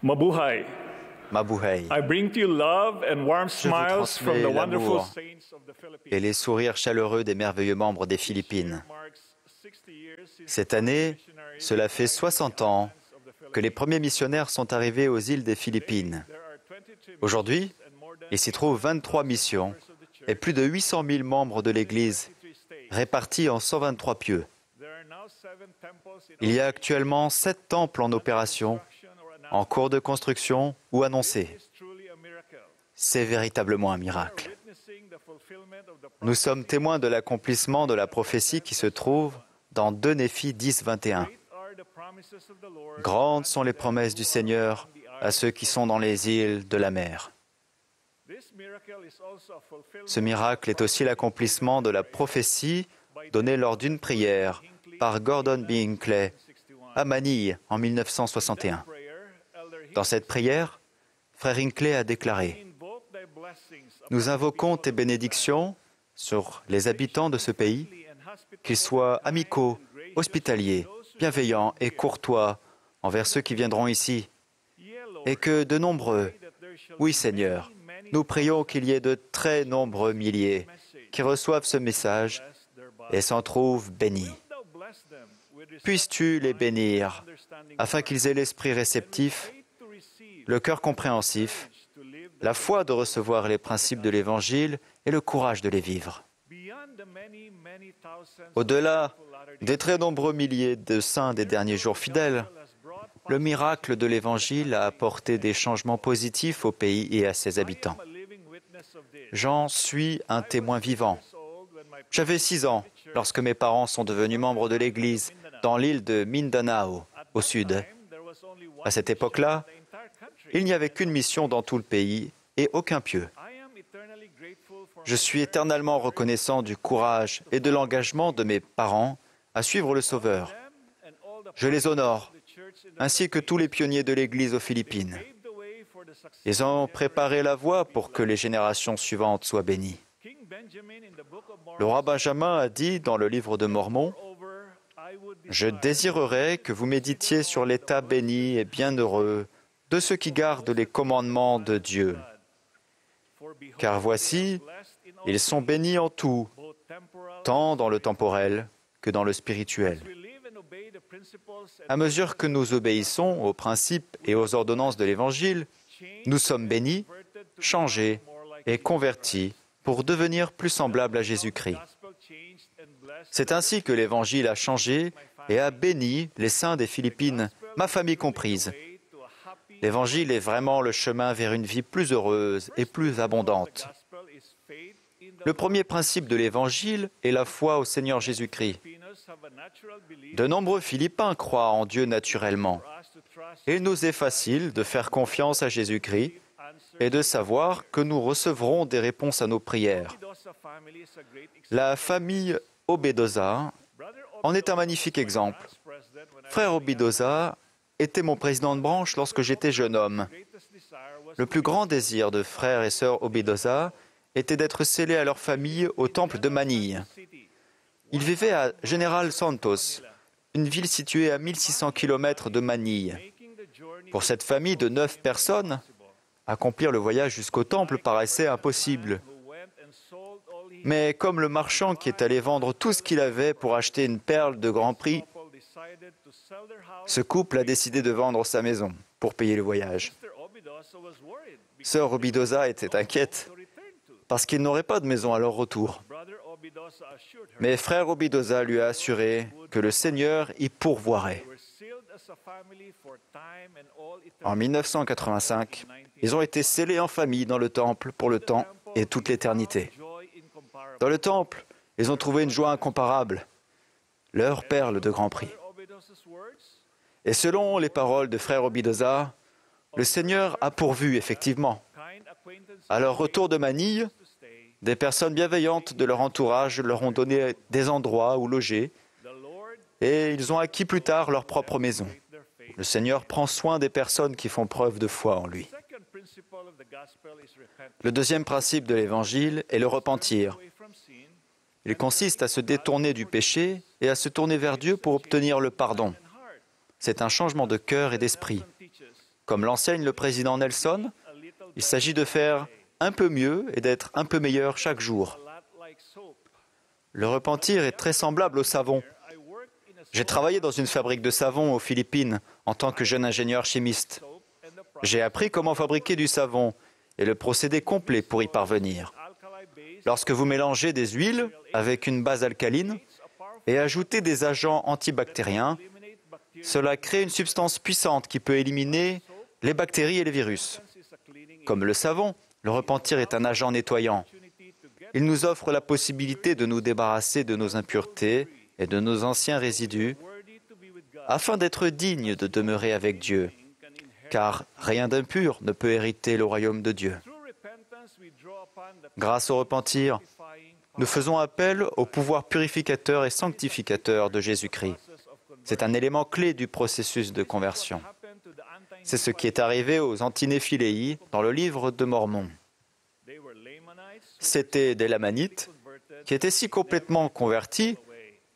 Mabuhay. Mabuhay. I bring to you love and warm Je vous smiles from transmets the wonderful l'amour saints of the Philippines. et les sourires chaleureux des merveilleux membres des Philippines. Cette année, cela fait 60 ans que les premiers missionnaires sont arrivés aux îles des Philippines. Aujourd'hui, il s'y trouve 23 missions et plus de 800 000 membres de l'Église répartis en 123 pieux. Il y a actuellement 7 temples en opération, en cours de construction ou annoncés. C'est véritablement un miracle. Nous sommes témoins de l'accomplissement de la prophétie qui se trouve dans 2 Néphi 10, 21. Grandes sont les promesses du Seigneur à ceux qui sont dans les îles de la mer. Ce miracle est aussi l'accomplissement de la prophétie donnée lors d'une prière par Gordon B. Hinckley à Manille en 1961. Dans cette prière, Frère Hinckley a déclaré « Nous invoquons tes bénédictions sur les habitants de ce pays, qu'ils soient amicaux, hospitaliers, bienveillants et courtois envers ceux qui viendront ici, et que de nombreux, oui Seigneur, nous prions qu'il y ait de très nombreux milliers qui reçoivent ce message et s'en trouvent bénis. Puisses-tu les bénir, afin qu'ils aient l'esprit réceptif, le cœur compréhensif, la foi de recevoir les principes de l'Évangile et le courage de les vivre. Au-delà des très nombreux milliers de saints des derniers jours fidèles, le miracle de l'Évangile a apporté des changements positifs au pays et à ses habitants. J'en suis un témoin vivant. J'avais 6 ans lorsque mes parents sont devenus membres de l'Église dans l'île de Mindanao, au sud. À cette époque-là, il n'y avait qu'une mission dans tout le pays et aucun pieux. Je suis éternellement reconnaissant du courage et de l'engagement de mes parents à suivre le Sauveur. Je les honore, ainsi que tous les pionniers de l'Église aux Philippines. Ils ont préparé la voie pour que les générations suivantes soient bénies. Le roi Benjamin a dit dans le livre de Mormon, « Je désirerais que vous méditiez sur l'état béni et bienheureux de ceux qui gardent les commandements de Dieu. Car voici, ils sont bénis en tout, tant dans le temporel que dans le spirituel. » À mesure que nous obéissons aux principes et aux ordonnances de l'Évangile, nous sommes bénis, changés et convertis pour devenir plus semblables à Jésus-Christ. C'est ainsi que l'Évangile a changé et a béni les saints des Philippines, ma famille comprise. L'Évangile est vraiment le chemin vers une vie plus heureuse et plus abondante. Le premier principe de l'Évangile est la foi au Seigneur Jésus-Christ. De nombreux Philippiens croient en Dieu naturellement. Il nous est facile de faire confiance à Jésus-Christ et de savoir que nous recevrons des réponses à nos prières. La famille Obedoza en est un magnifique exemple. Frère Obedoza était mon président de branche lorsque j'étais jeune homme. Le plus grand désir de frères et sœurs Obedoza était d'être scellés à leur famille au temple de Manille. Ils vivaient à General Santos, une ville située à 1600 km de Manille. Pour cette famille de 9 personnes, accomplir le voyage jusqu'au temple paraissait impossible. Mais comme le marchand qui est allé vendre tout ce qu'il avait pour acheter une perle de grand prix, ce couple a décidé de vendre sa maison pour payer le voyage. Sœur Obedoza était inquiète parce qu'il n'aurait pas de maison à leur retour. Mais frère Obedoza lui a assuré que le Seigneur y pourvoirait. En 1985, ils ont été scellés en famille dans le temple pour le temps et toute l'éternité. Dans le temple, ils ont trouvé une joie incomparable, leur perle de grand prix. Et selon les paroles de frère Obedoza, le Seigneur a pourvu effectivement. À leur retour de Manille, des personnes bienveillantes de leur entourage leur ont donné des endroits où loger et ils ont acquis plus tard leur propre maison. Le Seigneur prend soin des personnes qui font preuve de foi en lui. Le deuxième principe de l'Évangile est le repentir. Il consiste à se détourner du péché et à se tourner vers Dieu pour obtenir le pardon. C'est un changement de cœur et d'esprit. Comme l'enseigne le président Nelson, il s'agit de faire un peu mieux et d'être un peu meilleur chaque jour. Le repentir est très semblable au savon. J'ai travaillé dans une fabrique de savon aux Philippines en tant que jeune ingénieur chimiste. J'ai appris comment fabriquer du savon et le procédé complet pour y parvenir. Lorsque vous mélangez des huiles avec une base alcaline et ajoutez des agents antibactériens, cela crée une substance puissante qui peut éliminer les bactéries et les virus. Comme le savon, le repentir est un agent nettoyant. Il nous offre la possibilité de nous débarrasser de nos impuretés et de nos anciens résidus afin d'être dignes de demeurer avec Dieu, car rien d'impur ne peut hériter le royaume de Dieu. Grâce au repentir, nous faisons appel au pouvoir purificateur et sanctificateur de Jésus-Christ. C'est un élément clé du processus de conversion. C'est ce qui est arrivé aux Antinéphiléi dans le livre de Mormon. C'étaient des Lamanites qui étaient si complètement convertis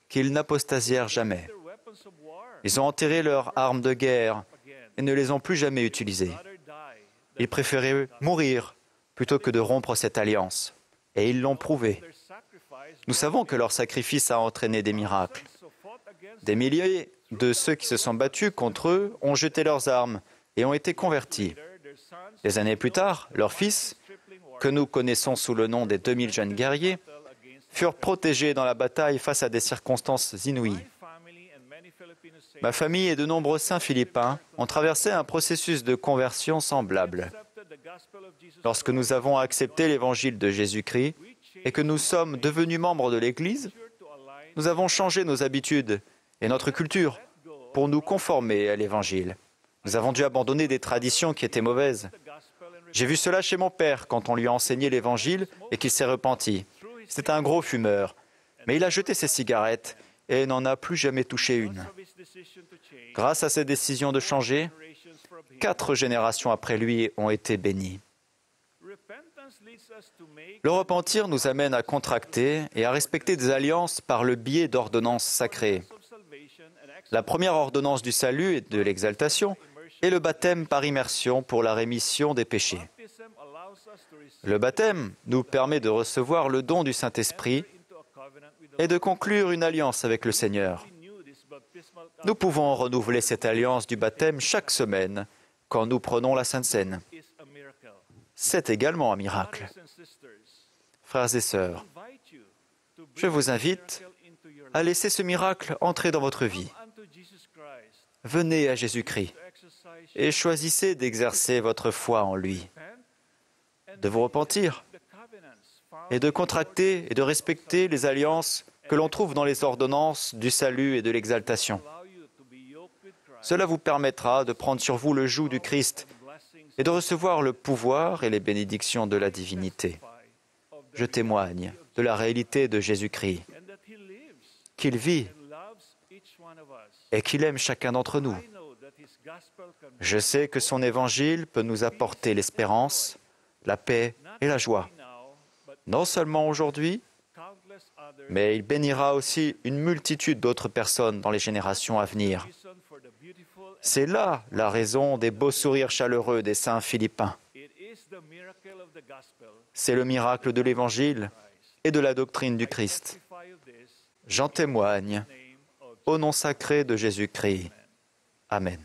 qu'ils n'apostasièrent jamais. Ils ont enterré leurs armes de guerre et ne les ont plus jamais utilisées. Ils préféraient mourir plutôt que de rompre cette alliance. Et ils l'ont prouvé. Nous savons que leur sacrifice a entraîné des miracles. Des milliers de ceux qui se sont battus contre eux ont jeté leurs armes et ont été convertis. Des années plus tard, leurs fils, que nous connaissons sous le nom des 2000 jeunes guerriers, furent protégés dans la bataille face à des circonstances inouïes. Ma famille et de nombreux saints philippins ont traversé un processus de conversion semblable. Lorsque nous avons accepté l'évangile de Jésus-Christ et que nous sommes devenus membres de l'Église, nous avons changé nos habitudes et notre culture pour nous conformer à l'Évangile. Nous avons dû abandonner des traditions qui étaient mauvaises. J'ai vu cela chez mon père quand on lui a enseigné l'Évangile et qu'il s'est repenti. C'était un gros fumeur, mais il a jeté ses cigarettes et n'en a plus jamais touché une. Grâce à cette décision de changer, 4 générations après lui ont été bénies. Le repentir nous amène à contracter et à respecter des alliances par le biais d'ordonnances sacrées. La première ordonnance du salut et de l'exaltation est le baptême par immersion pour la rémission des péchés. Le baptême nous permet de recevoir le don du Saint-Esprit et de conclure une alliance avec le Seigneur. Nous pouvons renouveler cette alliance du baptême chaque semaine quand nous prenons la Sainte Seine. C'est également un miracle. Frères et sœurs, je vous invite à laisser ce miracle entrer dans votre vie. Venez à Jésus-Christ et choisissez d'exercer votre foi en lui, de vous repentir et de contracter et de respecter les alliances que l'on trouve dans les ordonnances du salut et de l'exaltation. Cela vous permettra de prendre sur vous le joug du Christ et de recevoir le pouvoir et les bénédictions de la divinité. Je témoigne de la réalité de Jésus-Christ, qu'il vit et qu'il aime chacun d'entre nous. Je sais que son évangile peut nous apporter l'espérance, la paix et la joie, non seulement aujourd'hui, mais il bénira aussi une multitude d'autres personnes dans les générations à venir. C'est là la raison des beaux sourires chaleureux des saints philippins. C'est le miracle de l'Évangile et de la doctrine du Christ. J'en témoigne au nom sacré de Jésus-Christ. Amen.